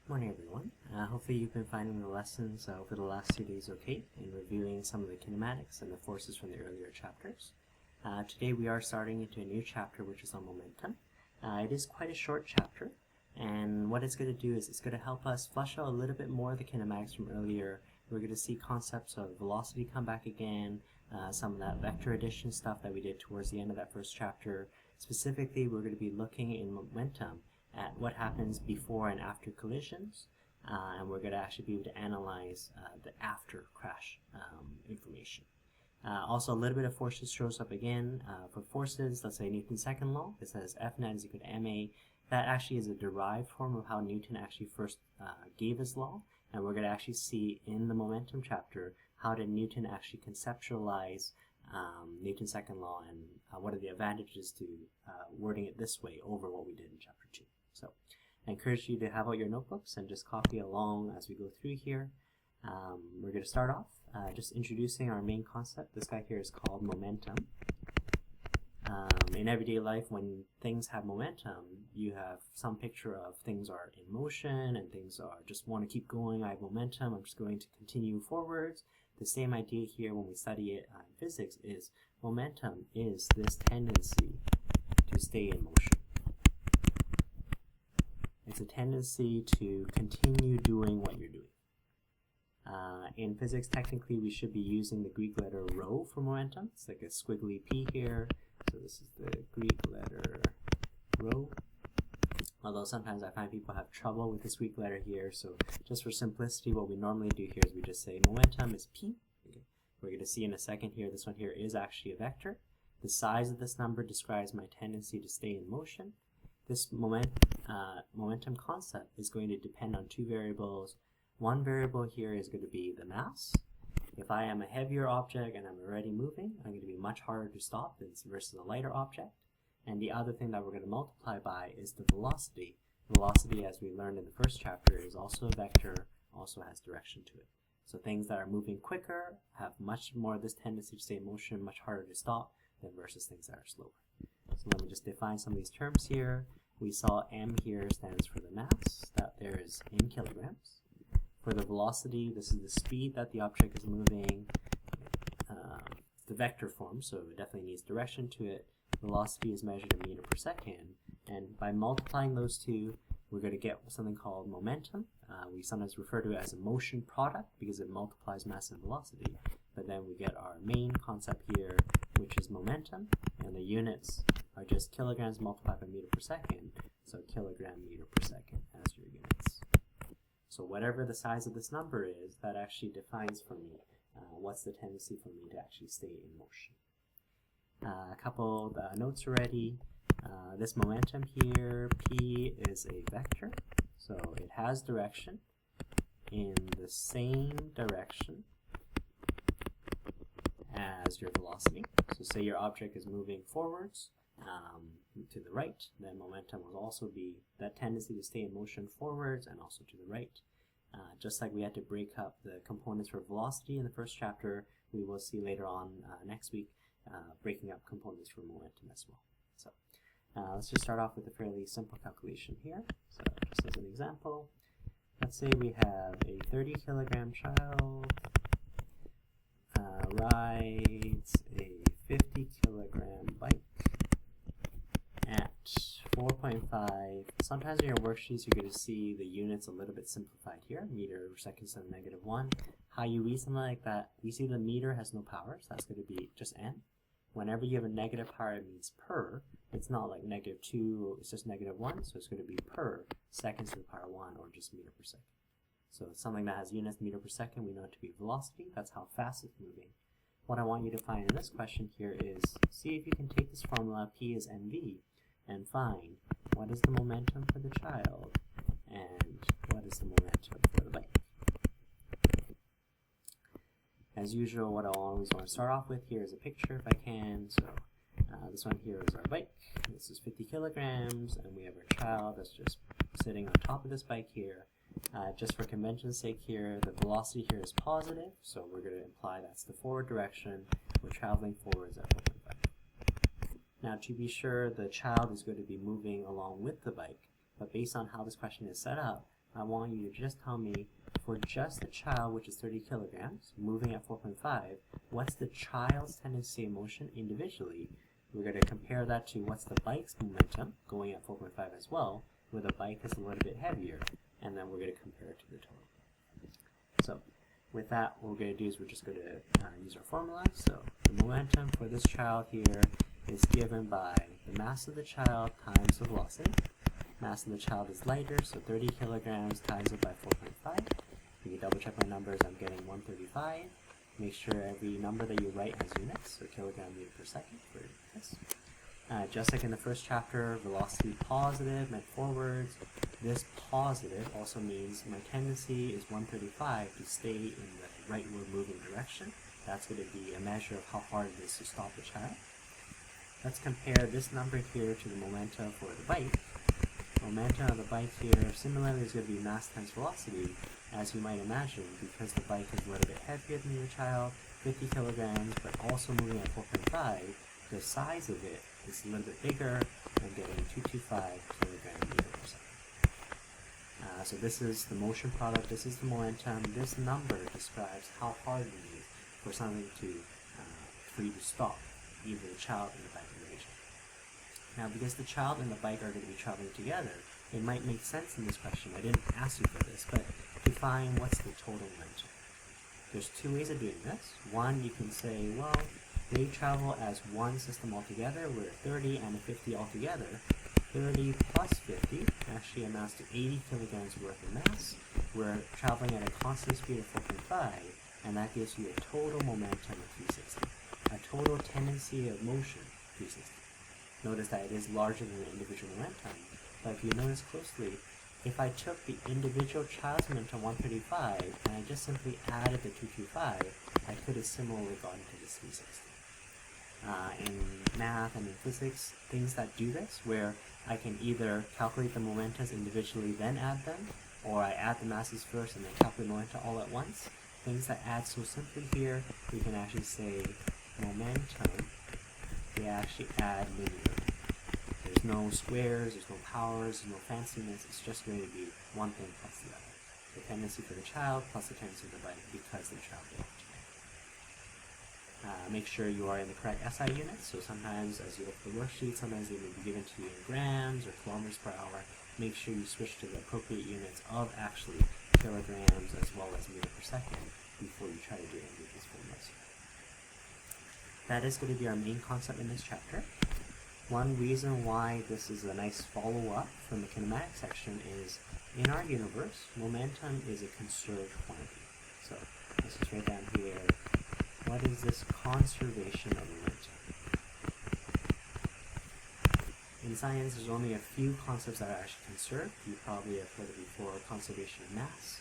Morning everyone. Hopefully you've been finding the lessons over the last 2 days okay in reviewing some of the kinematics and the forces from the earlier chapters. Today we are starting into a new chapter which is on momentum. It is quite a short chapter, and what it's going to do is it's going to help us flesh out a little bit more of the kinematics from earlier. We're going to see concepts of velocity come back again, some of that vector addition stuff that we did towards the end of that first chapter. Specifically, we're going to be looking in momentum at what happens before and after collisions, and we're going to actually be able to analyze the after crash information. Also, a little bit of forces shows up again. For forces, let's say Newton's second law, it says F net is equal to ma. That actually is a derived form of how Newton actually first gave his law, and we're going to actually see in the momentum chapter how did Newton actually conceptualize Newton's second law, and what are the advantages to wording it this way over what we did in chapter 2. So I encourage you to have out your notebooks and just copy along as we go through here. We're going to start off just introducing our main concept. This guy here is called momentum. In everyday life, when things have momentum, you have some picture of things are in motion and things are just want to keep going. I have momentum, I'm just going to continue forwards. The same idea here when we study it in physics is momentum is this tendency to stay in motion. It's a tendency to continue doing what you're doing. In physics, technically, we should be using the Greek letter rho for momentum. It's like a squiggly P here. So this is the Greek letter rho. Although sometimes I find people have trouble with this Greek letter here. So just for simplicity, what we normally do here is we just say momentum is P. Okay. We're going to see in a second here, this one here is actually a vector. The size of this number describes my tendency to stay in motion. This momentum concept is going to depend on two variables. One variable here is going to be the mass. If I am a heavier object and I'm already moving, I'm going to be much harder to stop versus a lighter object. And the other thing that we're going to multiply by is the velocity. Velocity, as we learned in the first chapter, is also a vector, also has direction to it. So things that are moving quicker have much more of this tendency to stay in motion, much harder to stop than versus things that are slower. So let me just define some of these terms here. We saw m here stands for the mass, that there is in kilograms. For the velocity, this is the speed that the object is moving. The vector form, so it definitely needs direction to it. Velocity is measured in meters per second, and by multiplying those two, we're going to get something called momentum. We sometimes refer to it as a motion product because it multiplies mass and velocity, but then we get our main concept here, which is momentum, and the units are just kilograms multiplied by meter per second, so kilogram meter per second as your units. So whatever the size of this number is, that actually defines for me what's the tendency for me to actually stay in motion. A couple of notes already. This momentum here, P, is a vector, so it has direction in the same direction as your velocity. So say your object is moving forwards to the right, then momentum will also be that tendency to stay in motion forwards and also to the right. Just like we had to break up the components for velocity in the first chapter, we will see later on next week breaking up components for momentum as well. So let's just start off with a fairly simple calculation here. So just as an example, let's say we have a 30 kilogram child rides a 50 kilogram bike at 4.5. Sometimes in your worksheets you're going to see the units a little bit simplified here. Meter per second instead of -1. How you read something like that, we see the meter has no power, so that's going to be just n. Whenever you have a negative power, it means per. It's not like -2, it's just -1, so it's going to be per seconds to the power 1 or just meter per second. So something that has units meter per second, we know it to be velocity. That's how fast it's moving. What I want you to find in this question here is, see if you can take this formula, P is mv, and find what is the momentum for the child and what is the momentum for the bike. As usual, what I always want to start off with here is a picture if I can. So this one here is our bike. This is 50 kilograms, and we have our child that's just sitting on top of this bike here. Just for convention's sake here, the velocity here is positive, so we're going to imply that's the forward direction. We're traveling forwards at 4.5. Now to be sure, the child is going to be moving along with the bike, but based on how this question is set up, I want you to just tell me, for just the child, which is 30 kilograms, moving at 4.5, what's the child's tendency of motion individually? We're going to compare that to what's the bike's momentum, going at 4.5 as well, where the bike is a little bit heavier, and then we're going to compare it to the total. So, with that, what we're going to do is we're just going to use our formula. So, the momentum for this child here is given by the mass of the child times the velocity. Mass of the child is lighter, so 30 kilograms times it by 4.5. You can double check my numbers, I'm getting 135. Make sure every number that you write has units, so kilogram meter per second for this. Just like in the first chapter, velocity positive meant forwards. This positive also means my tendency is 135 to stay in the rightward moving direction. That's going to be a measure of how hard it is to stop the child. Let's compare this number here to the momentum for the bike. Momentum of the bike here similarly is going to be mass times velocity, as you might imagine, because the bike is a little bit heavier than your child, 50 kilograms, but also moving at 4.5. The size of it is a little bit bigger. I'm getting 225 kilogram meter per second. So this is the motion product, this is the momentum. This number describes how hard it is for something for you to stop, either the child and the bike in the region. Now, because the child and the bike are going to be traveling together, it might make sense in this question. I didn't ask you for this, but to find what's the total momentum. There's two ways of doing this. One, you can say, well, they travel as one system altogether. We're 30 and a 50 altogether. 30 plus 50 actually amounts to 80 kilograms worth of mass. We're traveling at a constant speed of 4.5, and that gives you a total momentum of 360. A total tendency of motion, 360. Notice that it is larger than the individual momentum, but if you notice closely, if I took the individual child's momentum 135 and I just simply added the 225, I could have similarly gotten to this 360. In math and in physics, things that do this, where I can either calculate the momentums individually then add them, or I add the masses first and then calculate momentum all at once. Things that add so simply here, we can actually say momentum, they actually add linearly. There's no squares, there's no powers, there's no fanciness, it's just going to be one thing plus the other. The tendency for the child plus the tendency for the bike because they travel together. Make sure you are in the correct SI units, so sometimes as you look at the worksheet, sometimes they may be given to you in grams or kilometers per hour. Make sure you switch to the appropriate units of actually kilograms as well as meter per second before you try to do any of these formulas. That is going to be our main concept in this chapter. One reason why this is a nice follow-up from the kinematics section is, in our universe, momentum is a conserved quantity. So let's just write down here, what is this conservation of momentum? In science, there's only a few concepts that are actually conserved. You probably have heard it before, conservation of mass.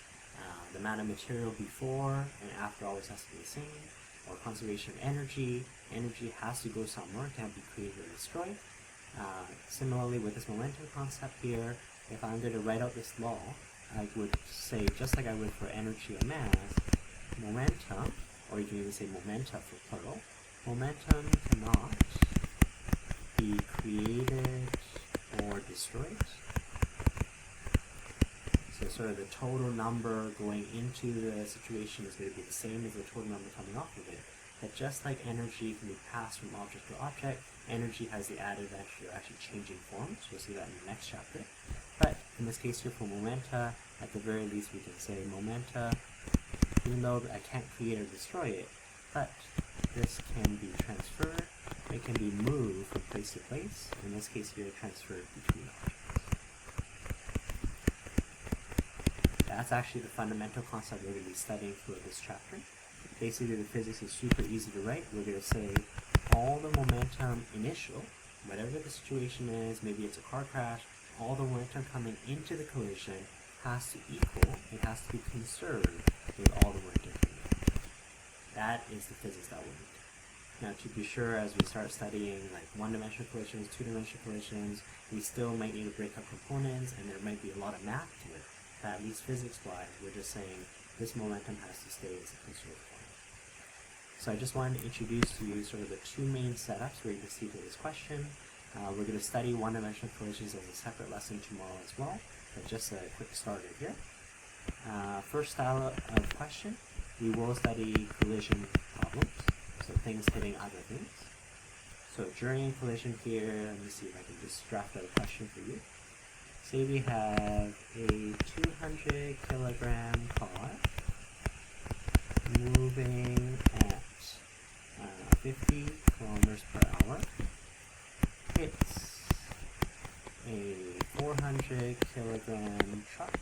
The amount of material before and after always has to be the same. Or conservation of energy. Energy has to go somewhere, it can't be created or destroyed. Similarly, with this momentum concept here, if I'm going to write out this law, I would say, just like I would for energy or mass, momentum, or you can even say momenta for plural, momentum cannot be created or destroyed. So sort of the total number going into the situation is going to be the same as the total number coming off of it. But just like energy can be passed from object to object, energy has the added advantage of actually changing forms. We'll see that in the next chapter. But in this case here for momenta, at the very least we can say momenta, even though I can't create or destroy it, but this can be transferred, it can be moved from place to place. In this case here, transferred between objects. That's actually the fundamental concept we're going to be studying throughout this chapter. Basically, the physics is super easy to write. We're going to say all the momentum initial, whatever the situation is, maybe it's a car crash, all the momentum coming into the collision has to equal, it has to be conserved with all the momentum coming in. That is the physics that we need. Now, to be sure, as we start studying like one-dimensional collisions, two-dimensional collisions, we still might need to break up components, and there might be a lot of math to it. But at least physics-wise, we're just saying this momentum has to stay as a conserved quantity. So I just wanted to introduce to you sort of the two main setups we're going to see for this question. We're going to study one-dimensional collisions as a separate lesson tomorrow as well. but just a quick starter here. First style of question, we will study collision problems, so things hitting other things. So during collision here, let me see if I can just draft out a question for you. Say we have a 200 kilogram car moving at 50 kilometers per hour, hits a 400 kilogram truck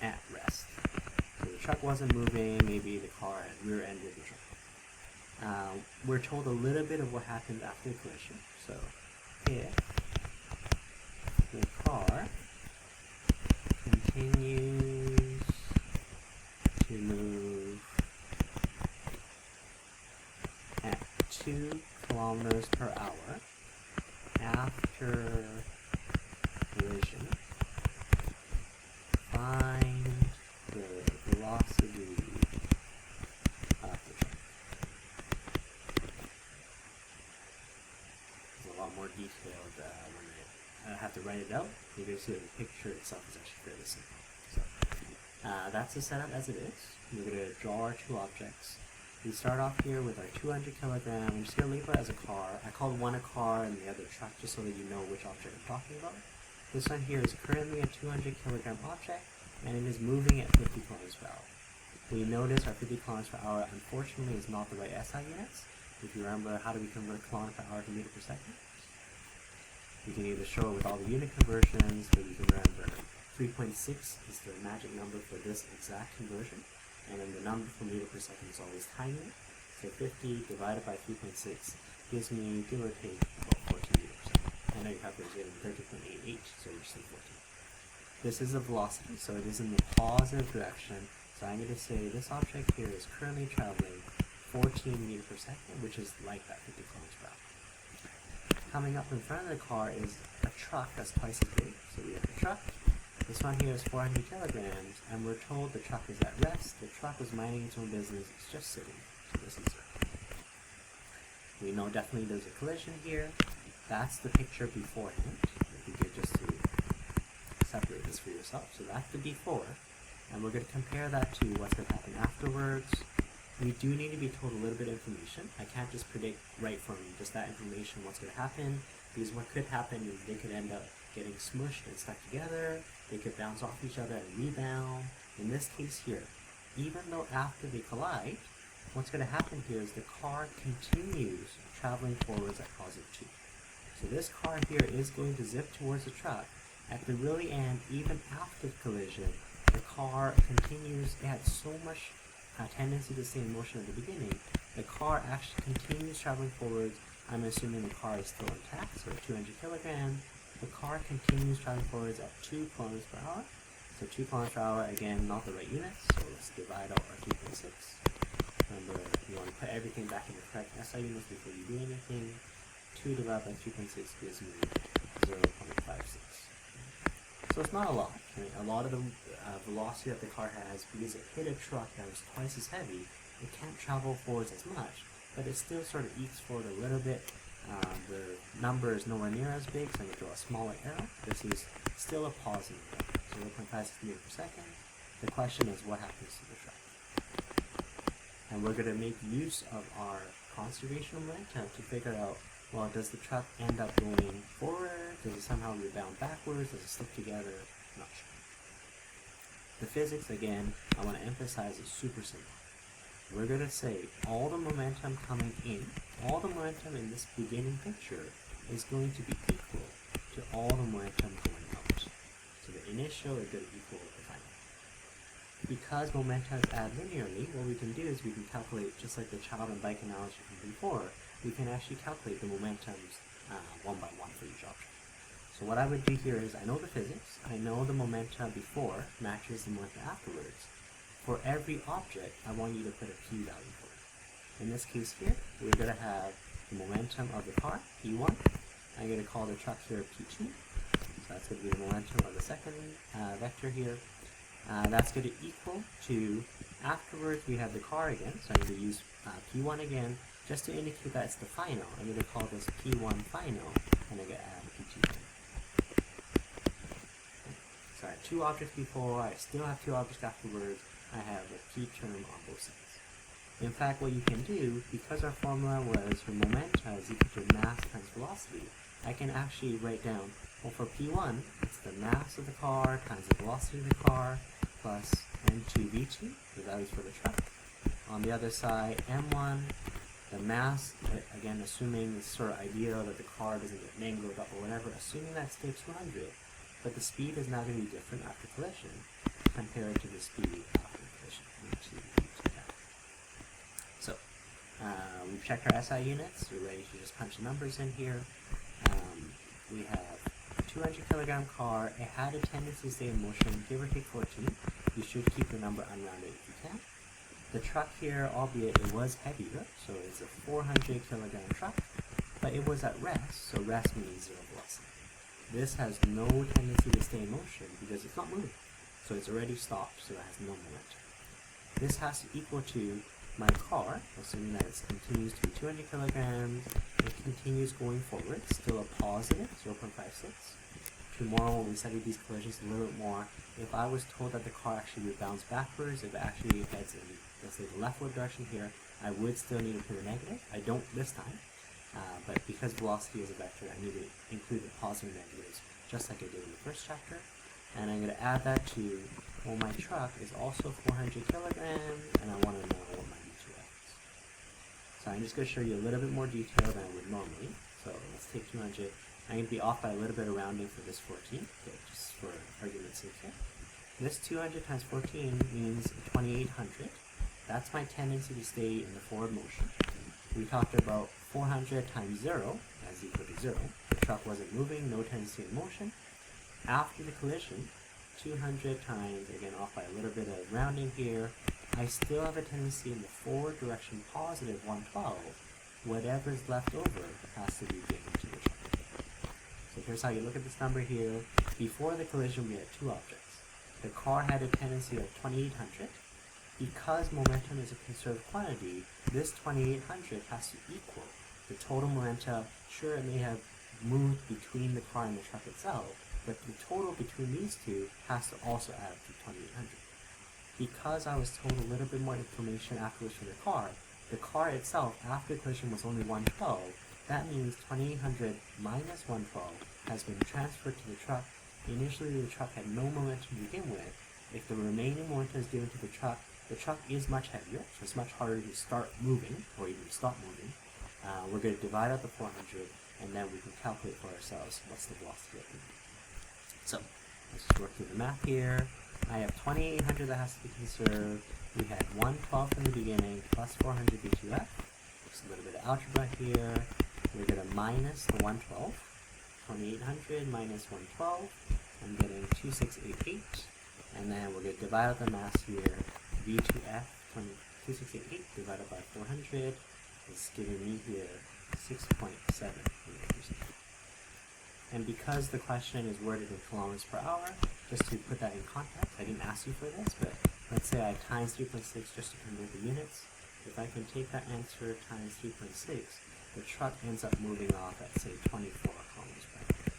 at rest. So the truck wasn't moving, maybe the car had rear-ended the truck. We're told a little bit of what happened after the collision. So if the car continues to move at 2 kilometers per hour after collision, find the velocity of the truck. It's a lot more detailed when I have to write it out. You can see the picture itself is actually fairly simple. So that's the setup as it is. We're going to draw our two objects. We start off here with our 200 kilogram. I'm just going to label it as a car. I called one a car and the other truck just so that you know which object I'm talking about. This one here is currently a 200 kilogram object and it is moving at 50 kilometers per hour. We notice our 50 kilometers per hour unfortunately is not the right SI units. If you remember, how do we convert kilometer per hour to meter per second? You can either show it with all the unit conversions, but you can remember 3.6 is the magic number for this exact conversion, and then the number for meter per second is always tiny. So 50 divided by 3.6 gives me, give or take, about 14 meters per second. I know you have to get 13.88, so you're just 14. This is the velocity, so it is in the positive direction. So I'm going to say this object here is currently traveling 14 meters per second, which is like that 50 kilometers per hour. Coming up in front of the car is a truck that's twice as big. So we have a truck. This one here is 400 kilograms, and we're told the truck is at rest. The truck was minding its own business. It's just sitting. So this is it. We know definitely there's a collision here. That's the picture beforehand. If you could just to separate this for yourself. So that's the before, and we're going to compare that to what's going to happen afterwards. We do need to be told a little bit of information. I can't just predict right from just that information what's going to happen, because what could happen is they could end up getting smushed and stuck together. They could bounce off each other and rebound. In this case here, even though after they collide, what's going to happen here is the car continues traveling forwards at positive 2. So this car here is going to zip towards the truck. At the really end, even after the collision, the car continues. It had so much tendency to stay in motion at the beginning. The car actually continues traveling forwards. I'm assuming the car is still intact, so 200 kilograms. The car continues traveling forwards at 2 kilometers per hour. So 2 kilometers per hour, again, not the right units, so let's divide out our 3.6. Remember, you want to put everything back in the correct SI units before you do anything. 2 divided by 3.6 gives me 0.56. So it's not a lot. Right? A lot of the velocity that the car has, because it hit a truck that was twice as heavy, it can't travel forwards as much, but it still sort of ekes forward a little bit. The number is nowhere near as big, so I'm going to draw a smaller arrow. This is still a positive number, 0.56 meters per second. The question is, what happens to the truck? And we're going to make use of our conservation of momentum to figure out, well, does the truck end up going forward? Does it somehow rebound backwards? Does it stick together? Not sure. The physics, again, I want to emphasize, is super simple. We're going to say all the momentum coming in, all the momentum in this beginning picture is going to be equal to all the momentum going out. So the initial is going to equal the final. Because momentum is add linearly, what we can do is we can calculate, just like the child and bike analogy from before, we can actually calculate the momentums one by one for each object. So what I would do here is, I know the physics, I know the momentum before matches the momentum afterwards. For every object, I want you to put a p value for it. In this case here, we're going to have the momentum of the car, p1. I'm going to call the truck here p2. So that's going to be the momentum of the second vector here. That's going to equal to, afterwards we have the car again, so I'm going to use p1 again, just to indicate that it's the final. I'm going to call this p1 final, and I'm going to add p2. So I had two objects before, I still have two objects afterwards, I have a p term on both sides. In fact, what you can do, because our formula was for momenta is equal to mass times velocity, I can actually write down, well, for P1, it's the mass of the car times the velocity of the car plus m2v2, so that is for the truck. On the other side, m1, the mass, again, assuming this sort of idea that the car doesn't get mangled up or whatever, assuming that's still 200, but the speed is now going to be different after collision compared to the speed after collision. So, we've checked our SI units. We're ready to just punch the numbers in here. We have a 200 kilogram car. It had a tendency to stay in motion, give or take 14. You should keep the number unrounded if you can. The truck here, albeit it was heavier, so it's a 400 kilogram truck, but it was at rest, so rest means zero velocity. This has no tendency to stay in motion because it's not moving, so it's already stopped, so it has no momentum. This has to equal to my car, assuming that it continues to be 200 kilograms, it continues going forward, still a positive 0.56. Tomorrow when we study these collisions a little bit more, if I was told that the car actually would bounce backwards, if it actually heads in, let's say, the leftward direction here, I would still need to put a negative. I don't this time, but because velocity is a vector, I need to include the positive and negatives, just like I did in the first chapter. And I'm going to add that to, well, my truck is also 400 kilograms, and I want to know what my V2F is. So I'm just going to show you a little bit more detail than I would normally. So let's take 200. I'm going to be off by a little bit of rounding for this 14, okay, just for argument's sake here. This 200 times 14 means 2800. That's my tendency to stay in the forward motion. We talked about 400 times 0 as equal to 0. The truck wasn't moving, no tendency in motion. After the collision, 200 times, again off by a little bit of rounding here, I still have a tendency in the forward direction positive 112. Whatever's left over has to be given to the truck. So here's how you look at this number here. Before the collision, we had two objects. The car had a tendency of 2800. Because momentum is a conserved quantity, this 2800 has to equal the total momentum. Sure, it may have moved between the car and the truck itself, but the total between these two has to also add up to 2800. Because I was told a little bit more information afterwards from the car itself after collision was only 112, that means 2800 minus 112 has been transferred to the truck. Initially the truck had no momentum to begin with. If the remaining momentum is given to the truck is much heavier, so it's much harder to start moving or even stop moving. We're going to divide out the 400 and then we can calculate for ourselves what's the velocity of the movement. So let's just work through the math here. I have 2800 that has to be conserved. We had 112 from the beginning plus 400 V2F. Just a little bit of algebra here. We're going to minus the 112. 2800 minus 112. I'm getting 2688. And then we're going to divide out the mass here. V2F 2688 divided by 400 is giving me here 6.7 meters. And because the question is worded in kilometers per hour, just to put that in context, I didn't ask you for this, but let's say I times 3.6 just to convert the units. If I can take that answer times 3.6, the truck ends up moving off at, say, 24 kilometers per hour.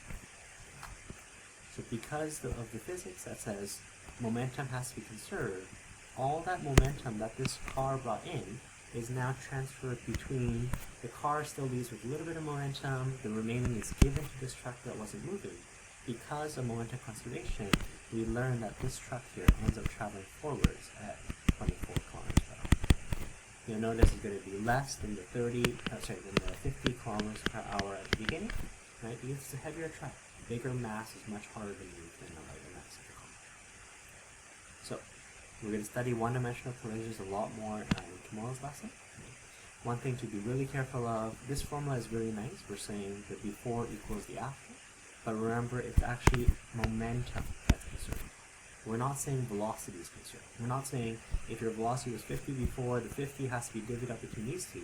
So because of the physics that says momentum has to be conserved, all that momentum that this car brought in is now transferred between the car still leaves with a little bit of momentum, the remaining is given to this truck that wasn't moving. Because of momentum conservation, we learned that this truck here ends up traveling forwards at 24 kilometers per hour. You'll notice it's going to be less than the 50 kilometers per hour at the beginning, right? Because it's a heavier truck. Bigger mass is much harder to move than a lighter mass of the car. So, we're going to study one-dimensional collisions a lot more in tomorrow's lesson. One thing to be really careful of, this formula is really nice. We're saying the before equals the after. But remember, it's actually momentum that's conserved. We're not saying velocity is conserved. We're not saying if your velocity was 50 before, the 50 has to be divvied up between these two.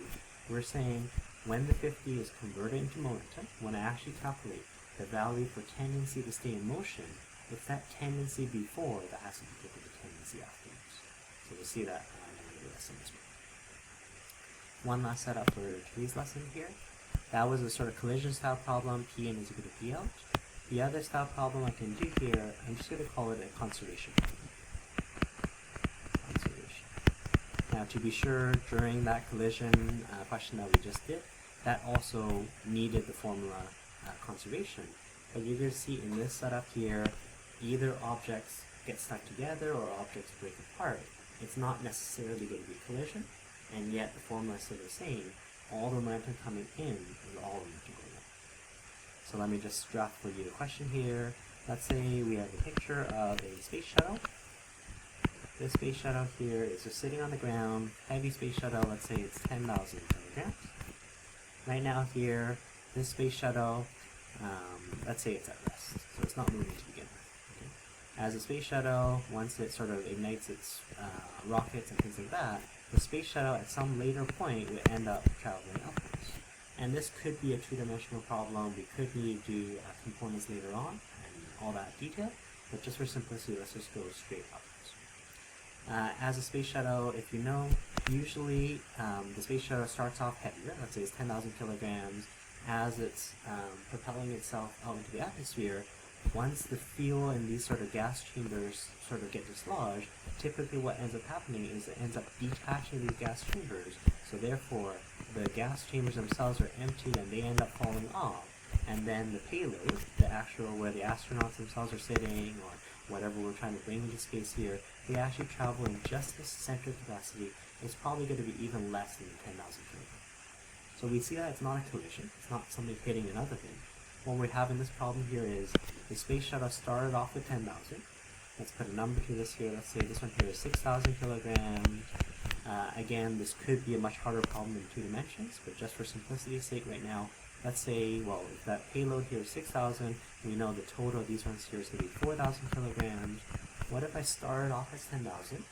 We're saying when the 50 is converted into momentum, when I actually calculate the value for tendency to stay in motion, it's that tendency before that has to be equal to the tendency afterwards. So we'll see that in the lesson as well. One last setup for today's lesson here. That was a sort of collision style problem, P in is equal to P out. The other style problem I can do here, I'm just going to call it a conservation problem. Conservation. Now to be sure, during that collision question that we just did, that also needed the formula conservation. But you're going to see in this setup here, either objects get stuck together or objects break apart. It's not necessarily going to be collision, and yet the formula is still the same. All the momentum coming in is all the momentum going out. So let me just draft for you the question here. Let's say we have a picture of a space shuttle. This space shuttle here is just sitting on the ground, heavy space shuttle, let's say it's 10,000 kilograms. Right now here, this space shuttle, let's say it's at rest, so it's not moving to begin with. Okay? As a space shuttle, once it sort of ignites its rockets and things like that, the space shuttle at some later point would end up traveling upwards. And this could be a two-dimensional problem. We could need to do components later on and all that detail, but just for simplicity, let's just go straight upwards. As a space shuttle, if you know, usually the space shuttle starts off heavier, let's say it's 10,000 kilograms. As it's propelling itself out into the atmosphere, once the fuel in these sort of gas chambers sort of get dislodged, typically what ends up happening is it ends up detaching these gas chambers, so therefore the gas chambers themselves are emptied and they end up falling off, and then the payload, the actual where the astronauts themselves are sitting or whatever we're trying to bring into space here, they actually travel in just this center capacity. It's probably going to be even less than 10,000 kilograms. So we see that it's not a collision, it's not something hitting another thing. What we have in this problem here is the space shuttle started off with 10,000. Let's put a number to this here. Let's say this one here is 6,000 kilograms. Again, this could be a much harder problem in 2 dimensions, but just for simplicity's sake right now, let's say, well, if that payload here is 6,000, we know the total of these ones here is going to be 4,000 kilograms. What if I started off as 10,000?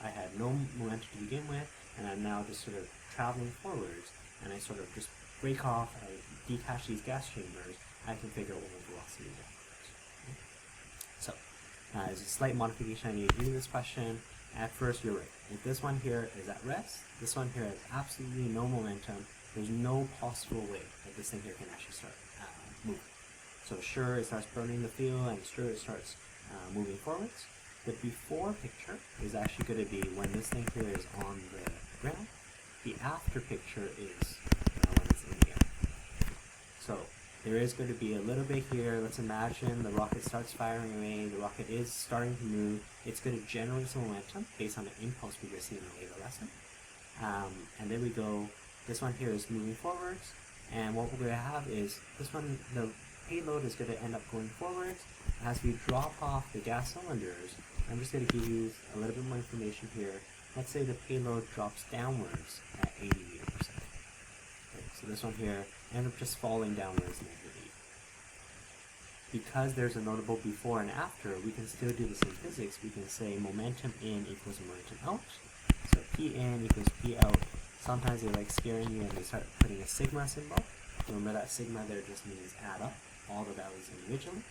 I had no momentum to begin with, and I'm now just sort of traveling forwards, and I sort of just break off, I detach these gas chambers, I can figure out what my velocity is afterwards. Okay? So, there's a slight modification I need to do to this question. At first, you're right. If this one here is at rest, this one here has absolutely no momentum, there's no possible way that this thing here can actually start moving. So sure, it starts burning the fuel, and sure, it starts moving forwards. The before picture is actually going to be when this thing here is on the ground. The after picture is when it's in the air. So there is going to be a little bit here. Let's imagine the rocket starts firing away. The rocket is starting to move. It's going to generate some momentum based on the impulse we just see in a later lesson. And there we go. This one here is moving forwards. And what we're going to have is this one, the payload is going to end up going forwards. As we drop off the gas cylinders, I'm just going to give you a little bit more information here. Let's say the payload drops downwards at 80 meters per second. Okay, so this one here ends up just falling downwards -8. Because there's a notable before and after, we can still do the same physics. We can say momentum in equals momentum out. So P in equals P out. Sometimes they like scaring you and they start putting a sigma symbol. Remember that sigma there just means add up all the values individually.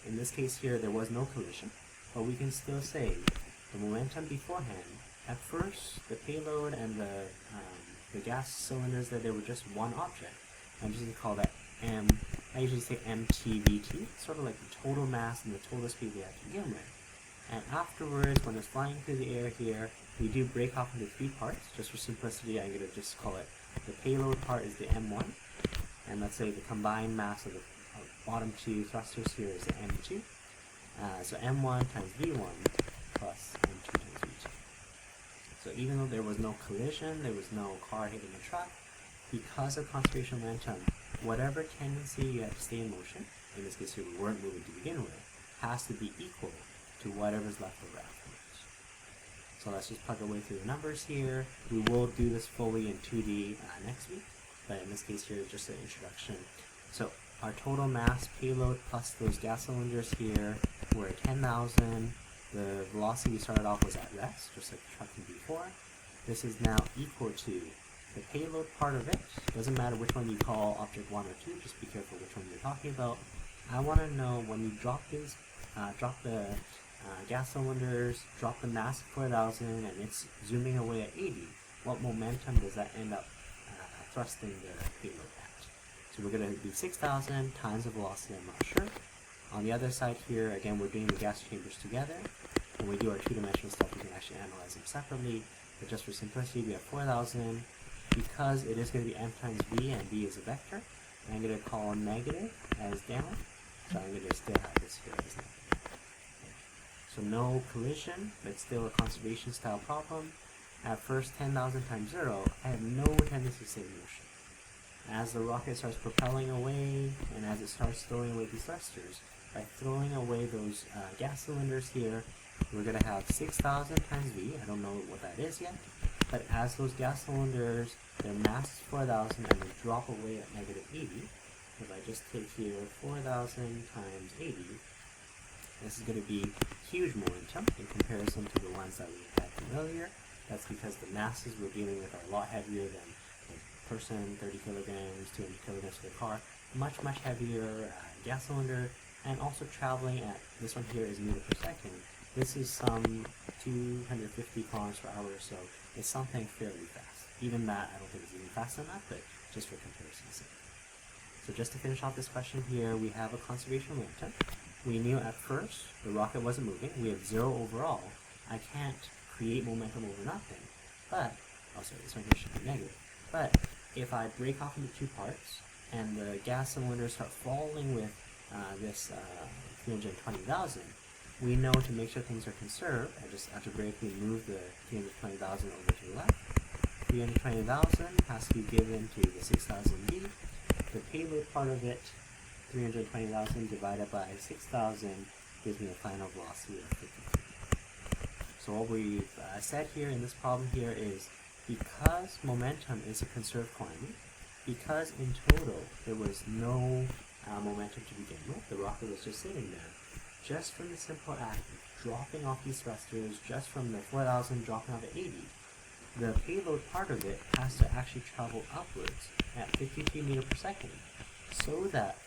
In this case here, there was no collision, but we can still say the momentum beforehand. At first, the payload and the gas cylinders, that they were just one object. I'm just going to call that M. I usually say MTVT, sort of like the total mass and the total speed we have to begin with. And afterwards, when it's flying through the air here, we do break off into 3 parts. Just for simplicity, I'm going to just call it the payload part is the M1, and let's say the combined mass of the bottom 2 thrusters here is the M2. So M1 times V1 plus M2 times V2. So even though there was no collision, there was no car hitting a truck, because of conservation of momentum, whatever tendency you have to stay in motion, in this case here we weren't moving to begin with, has to be equal to whatever's left over afterwards. So let's just plug our way through the numbers here. We will do this fully in 2D next week, but in this case here, just an introduction. So our total mass payload plus those gas cylinders here were 10,000. The velocity we started off was at rest, just like the truck from before. This is now equal to the payload part of it. Doesn't matter which one you call object 1 or 2, just be careful which one you're talking about. I want to know when you drop these, drop the gas cylinders, drop the mass of 4,000, and it's zooming away at 80, what momentum does that end up thrusting the payload at? So we're going to do 6,000 times the velocity, I'm not sure. On the other side here, again, we're doing the gas chambers together. When we do our two-dimensional stuff, we can actually analyze them separately. But just for simplicity, we have 4,000. Because it is going to be m times v, and v is a vector, I'm going to call negative as down. So I'm going to still have this here as negative. So no collision, but still a conservation style problem. At first, 10,000 times 0, I have no tendency to stay in motion. As the rocket starts propelling away, and as it starts throwing away these thrusters, by throwing away those gas cylinders here, we're going to have 6,000 times v. I don't know what that is yet. But as those gas cylinders, their mass is 4,000 and they drop away at negative 80. If I just take here 4,000 times 80, this is going to be huge momentum in comparison to the ones that we had from earlier. That's because the masses we're dealing with are a lot heavier than a person, 30 kilograms, 200 kilograms for the car. Much, much heavier gas cylinder, and also traveling at, this one here is meter per second. This is some 250 kilometers per hour, so it's something fairly fast. Even that, I don't think is even fast enough, but just for comparison's sake. So just to finish off this question here, we have a conservation momentum. We knew at first the rocket wasn't moving. We have 0 overall. I can't create momentum over nothing, but, oh sorry, this one here should be negative. But if I break off into 2 parts, and the gas cylinders start falling with this 320,000, we know to make sure things are conserved, I just algebraically move the 320,000 over to the left. 320,000 has to be given to the 6,000v. The payload part of it, 320,000 divided by 6,000, gives me a final velocity of 53. So what we've said here in this problem here is, because momentum is a conserved quantity, because in total there was no momentum to begin with, the rocket was just sitting there, just from the simple act of dropping off these thrusters, just from the 4,000 dropping off at 80, the payload part of it has to actually travel upwards at 53 meters per second, so that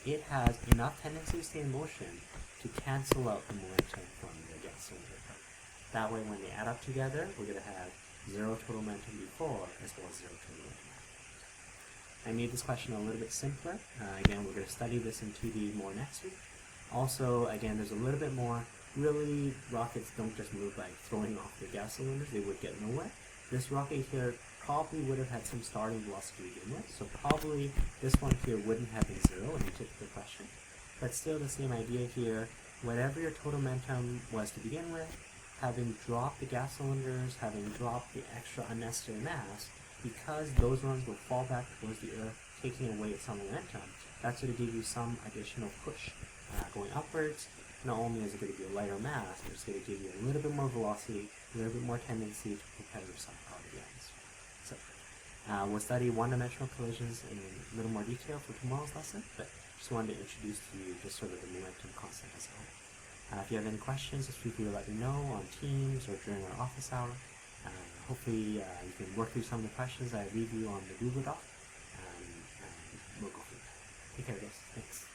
it has enough tendency to stay in motion to cancel out the momentum from the gas cylinder part. That way, when they add up together, we're going to have 0 total momentum before, as well as 0 total momentum after. I made this question a little bit simpler. Again, we're going to study this in 2D more next week. Also, again, there's a little bit more. Really, rockets don't just move by throwing off their gas cylinders. They would get nowhere. This rocket here probably would have had some starting velocity to begin with, so probably this one here wouldn't have been 0 when you took the question. But still the same idea here. Whatever your total momentum was to begin with, having dropped the gas cylinders, having dropped the extra unnecessary mass, because those ones will fall back towards the Earth, taking away some momentum, that's going to give you some additional push. Going upwards, not only is it going to be a lighter mass, but it's going to give you a little bit more velocity, a little bit more tendency to propel yourself out of the atmosphere. So, we'll study one-dimensional collisions in a little more detail for tomorrow's lesson, but just wanted to introduce to you just sort of the momentum concept as a whole. If you have any questions, just feel free to let me know on Teams or during our office hour. Hopefully, you can work through some of the questions I leave you on the Google Doc, and we'll go through that. Take care, guys. Thanks.